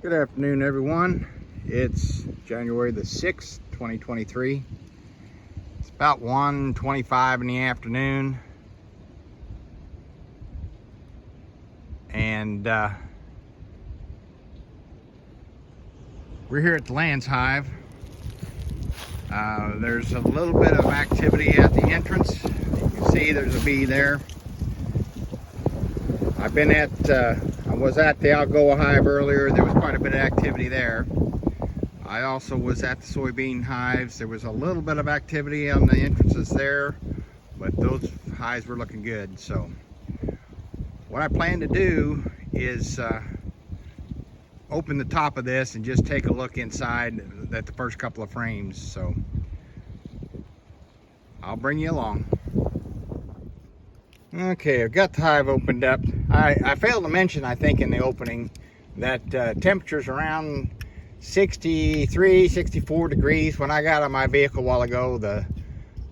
Good afternoon, everyone. It's January the 6th, 2023. It's about 1:25 in the afternoon. And we're here at the layens hive. There's a little bit of activity at the entrance. You can see there's a bee there. I was at the Algoa hive earlier. There was quite a bit of activity there. I also was at the soybean hives. There was a little bit of activity on the entrances there, but those hives were looking good. So what I plan to do is open the top of this and just take a look inside at the first couple of frames. So I'll bring you along. Okay, I've got the hive opened up. I failed to mention, I think, in the opening that temperatures around 63, 64 degrees. When I got on my vehicle a while ago, the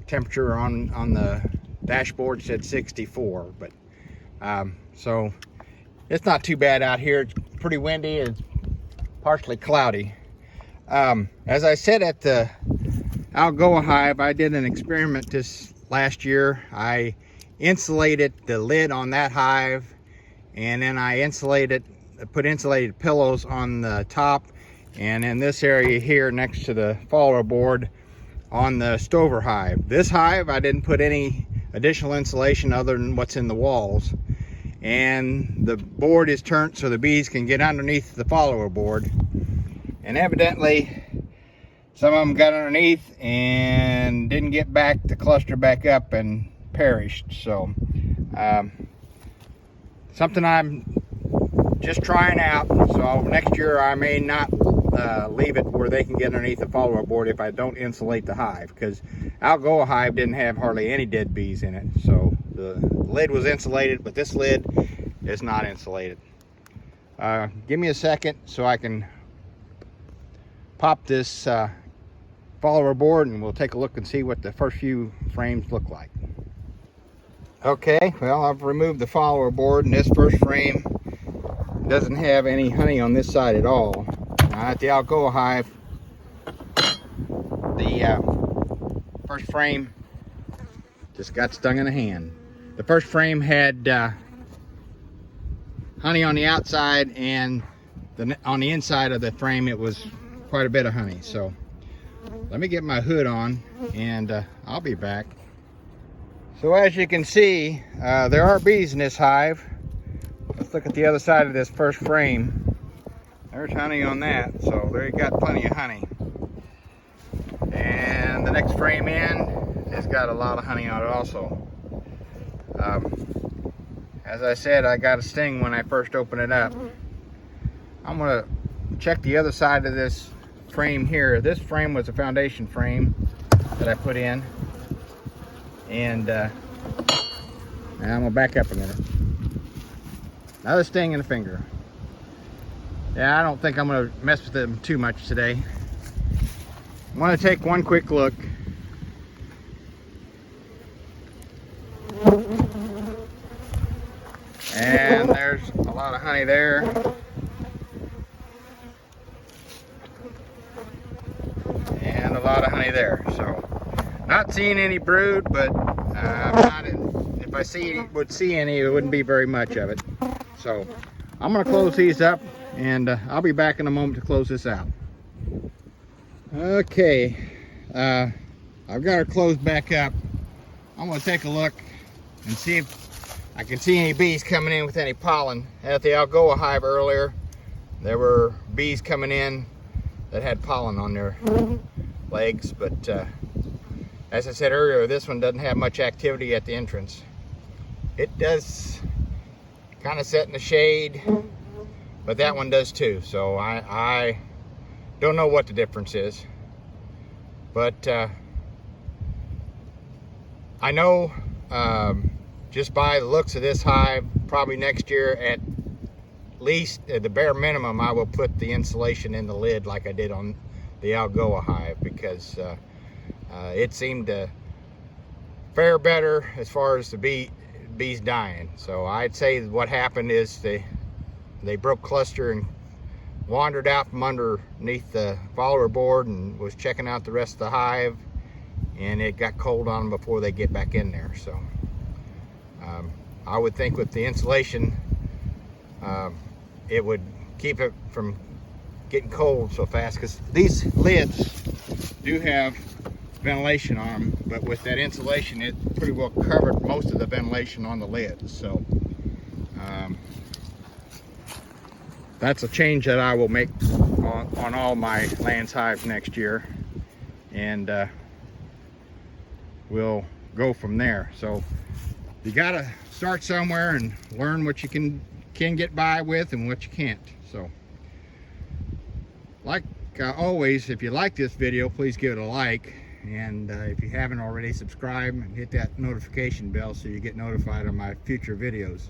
temperature on the dashboard said 64. But so it's not too bad out here. It's pretty windy. It's partially cloudy. As I said at the Algoa hive, I did an experiment this last year. I insulated the lid on that hive, and then I put insulated pillows on the top, and in this area here next to the follower board on the stover hive. This hive, I didn't put any additional insulation other than what's in the walls, and the board is turned so the bees can get underneath the follower board, and evidently some of them got underneath and didn't get back to cluster back up and perished. So something I'm just trying out. So next year I may not leave it where they can get underneath the follower board if I don't insulate the hive, because Algoa hive didn't have hardly any dead bees in it. So the lid was insulated, but this lid is not insulated. Give me a second so I can pop this follower board, and we'll take a look and see what the first few frames look like. Okay, well, I've removed the follower board, and this first frame doesn't have any honey on this side at all. Now, at the Algoa hive, the first frame just got stung in the hand. The first frame had honey on the outside, and on the inside of the frame it was quite a bit of honey. So let me get my hood on, and I'll be back. So as you can see, there are bees in this hive. Let's look at the other side of this first frame. There's honey on that, so there you got plenty of honey. And the next frame in has got a lot of honey on it also. As I said, I got a sting when I first opened it up. I'm gonna check the other side of this frame here. This frame was a foundation frame that I put in. And I'm gonna back up a minute. Another sting in the finger. Yeah, I don't think I'm gonna mess with them too much today. I'm gonna take one quick look. And there's a lot of honey there. And a lot of honey there. So not seeing any brood, but if I would see any, it wouldn't be very much of it. So I'm going to close these up, and I'll be back in a moment to close this out. Okay, I've got her closed back up. I'm going to take a look and see if I can see any bees coming in with any pollen. At the Algoa hive earlier, there were bees coming in that had pollen on their legs, but as I said earlier, this one doesn't have much activity at the entrance. It does kind of sit in the shade, but that one does too. So I don't know what the difference is, but I know just by the looks of this hive, probably next year at least at the bare minimum, I will put the insulation in the lid like I did on the Algoa hive, because it seemed to fare better as far as the bees dying. So I'd say what happened is they broke cluster and wandered out from underneath the follower board and was checking out the rest of the hive, and it got cold on them before they get back in there. So I would think with the insulation, it would keep it from getting cold so fast, because these lids do have ventilation on them, but with that insulation it pretty well covered most of the ventilation on the lids. So that's a change that I will make on all my layens hives next year, and we'll go from there. So you gotta start somewhere and learn what you can get by with and what you can't. So like always, if you like this video, please give it a like, and if you haven't already, subscribe and hit that notification bell so you get notified of my future videos.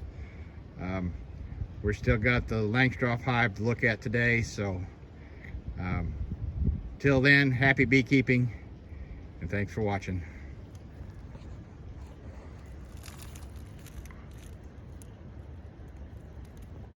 We're still got the Langstroth hive to look at today, so till then, happy beekeeping, and thanks for watching.